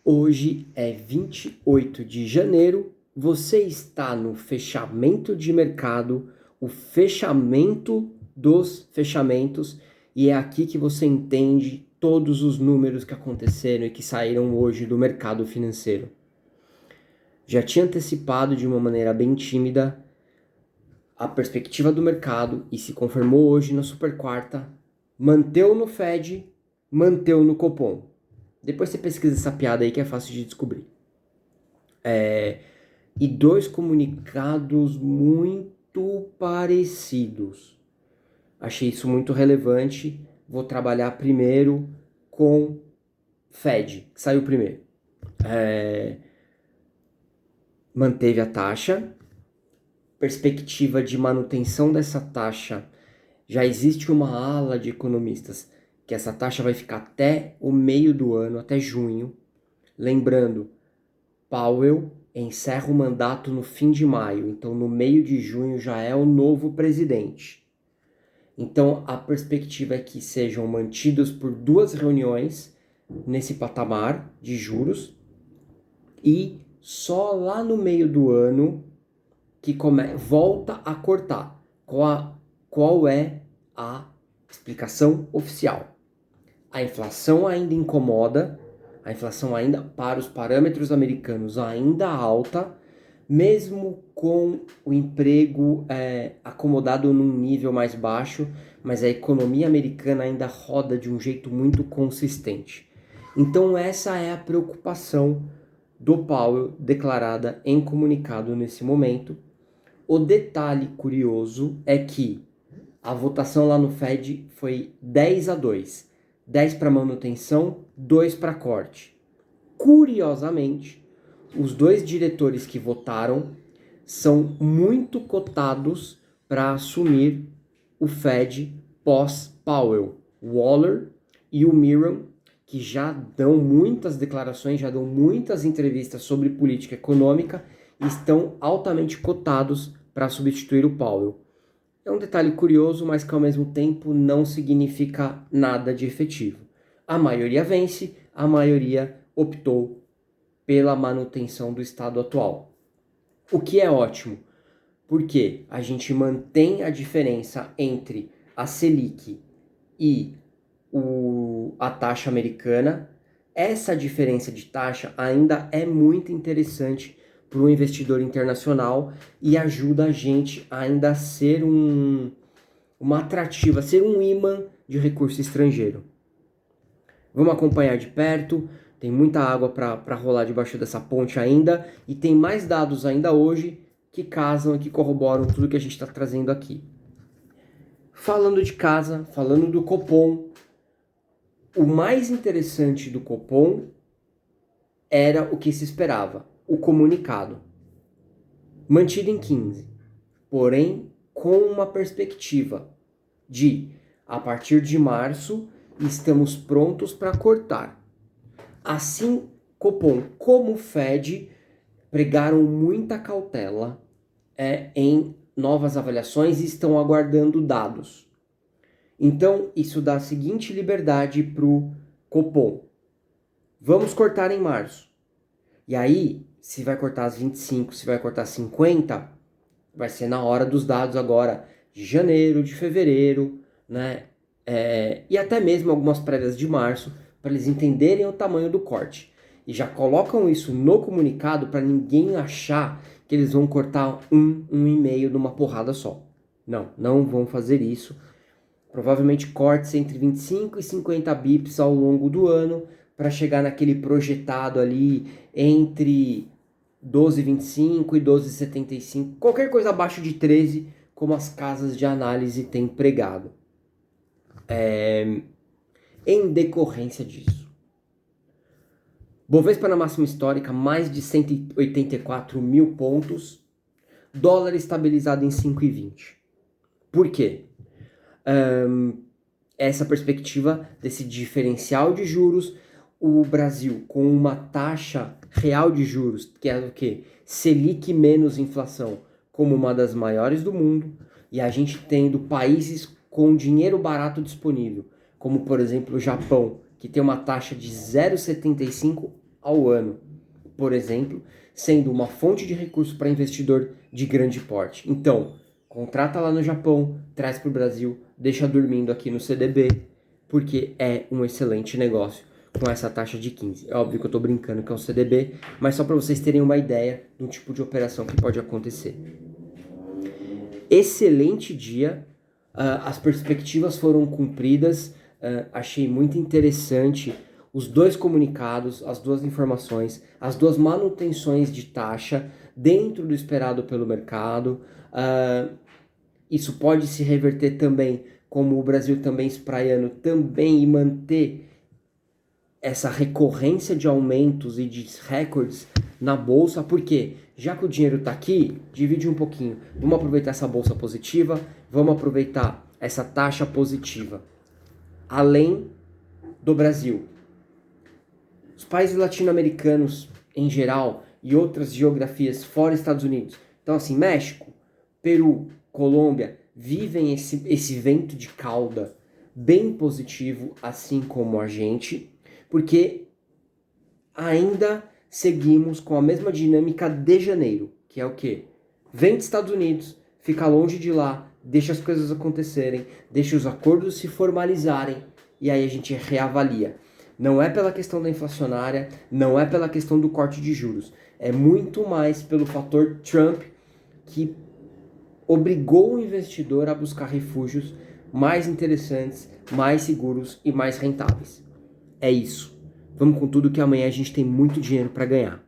Hoje é 28 de janeiro, você está no fechamento de mercado, o fechamento dos fechamentos, e é aqui que você entende todos os números que aconteceram e que saíram hoje do mercado financeiro. Já tinha antecipado de uma maneira bem tímida a perspectiva do mercado e se confirmou hoje na super quarta, manteu no Fed, manteu no Copom. Depois você pesquisa essa piada aí que é fácil de descobrir. E dois comunicados muito parecidos. Achei isso muito relevante. Vou trabalhar primeiro com Fed, que saiu primeiro. Manteve a taxa. Perspectiva de manutenção dessa taxa. Já existe uma ala de economistas que essa taxa vai ficar até o meio do ano, até junho. Lembrando, Powell encerra o mandato no fim de maio, então no meio de junho já é o novo presidente. Então a perspectiva é que sejam mantidos por 2 reuniões nesse patamar de juros e só lá no meio do ano que volta a cortar. Qual é a explicação oficial? A inflação ainda incomoda, a inflação ainda, para os parâmetros americanos, ainda alta, mesmo com o emprego acomodado num nível mais baixo, mas a economia americana ainda roda de um jeito muito consistente. Então essa é a preocupação do Powell declarada em comunicado nesse momento. O detalhe curioso é que a votação lá no Fed foi 10-2. 10 para manutenção, 2 para corte. Curiosamente, os 2 diretores que votaram são muito cotados para assumir o Fed pós-Powell. Waller e o Miron, que já dão muitas declarações, já dão muitas entrevistas sobre política econômica, estão altamente cotados para substituir o Powell. É um detalhe curioso, mas que ao mesmo tempo não significa nada de efetivo. A maioria vence, a maioria optou pela manutenção do estado atual. O que é ótimo, porque a gente mantém a diferença entre a Selic e a taxa americana. Essa diferença de taxa ainda é muito interessante para o investidor internacional e ajuda a gente ainda a ser uma atrativa, ser um imã de recurso estrangeiro. Vamos acompanhar de perto, tem muita água para rolar debaixo dessa ponte ainda e tem mais dados ainda hoje que casam e que corroboram tudo que a gente está trazendo aqui. Falando de casa, falando do Copom, o mais interessante do Copom era o que se esperava, o comunicado. Mantido em 15, porém com uma perspectiva de, a partir de março, estamos prontos para cortar. Assim, Copom como Fed pregaram muita cautela em novas avaliações e estão aguardando dados. Então, isso dá a seguinte liberdade para o Copom. Vamos cortar em março. E aí, se vai cortar as 25, se vai cortar 50, vai ser na hora dos dados agora de janeiro, de fevereiro, né? E até mesmo algumas prévias de março, para eles entenderem o tamanho do corte. E já colocam isso no comunicado para ninguém achar que eles vão cortar 1,5 numa porrada só. Não vão fazer isso. Provavelmente cortes entre 25 e 50 bips ao longo do ano, para chegar naquele projetado ali entre 12,25 e 12,75, qualquer coisa abaixo de 13, como as casas de análise têm pregado. Em decorrência disso, Bovespa na máxima histórica, mais de 184 mil pontos, dólar estabilizado em 5,20. Por quê? Essa perspectiva desse diferencial de juros, o Brasil com uma taxa real de juros, que é o quê? Selic menos inflação, como uma das maiores do mundo, e a gente tendo países com dinheiro barato disponível, como por exemplo o Japão, que tem uma taxa de 0,75 ao ano, por exemplo, sendo uma fonte de recurso para investidor de grande porte. Então, contrata lá no Japão, traz para o Brasil, deixa dormindo aqui no CDB, porque é um excelente negócio com essa taxa de 15. É óbvio que eu estou brincando que é um CDB, mas só para vocês terem uma ideia do tipo de operação que pode acontecer. Excelente dia, as perspectivas foram cumpridas, achei muito interessante os dois comunicados, as duas informações, as duas manutenções de taxa dentro do esperado pelo mercado. Isso pode se reverter também, como o Brasil também espraiando também e manter essa recorrência de aumentos e de recordes na bolsa, porque já que o dinheiro está aqui, divide um pouquinho. Vamos aproveitar essa bolsa positiva, vamos aproveitar essa taxa positiva. Além do Brasil, os países latino-americanos em geral e outras geografias fora Estados Unidos, então assim, México, Peru, Colômbia, vivem esse vento de cauda bem positivo, assim como a gente, porque ainda seguimos com a mesma dinâmica de janeiro, que é o quê? Vem dos Estados Unidos, fica longe de lá, deixa as coisas acontecerem, deixa os acordos se formalizarem e aí a gente reavalia. Não é pela questão da inflacionária, não é pela questão do corte de juros, é muito mais pelo fator Trump que obrigou o investidor a buscar refúgios mais interessantes, mais seguros e mais rentáveis. É isso. Vamos com tudo que amanhã a gente tem muito dinheiro para ganhar.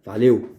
Valeu!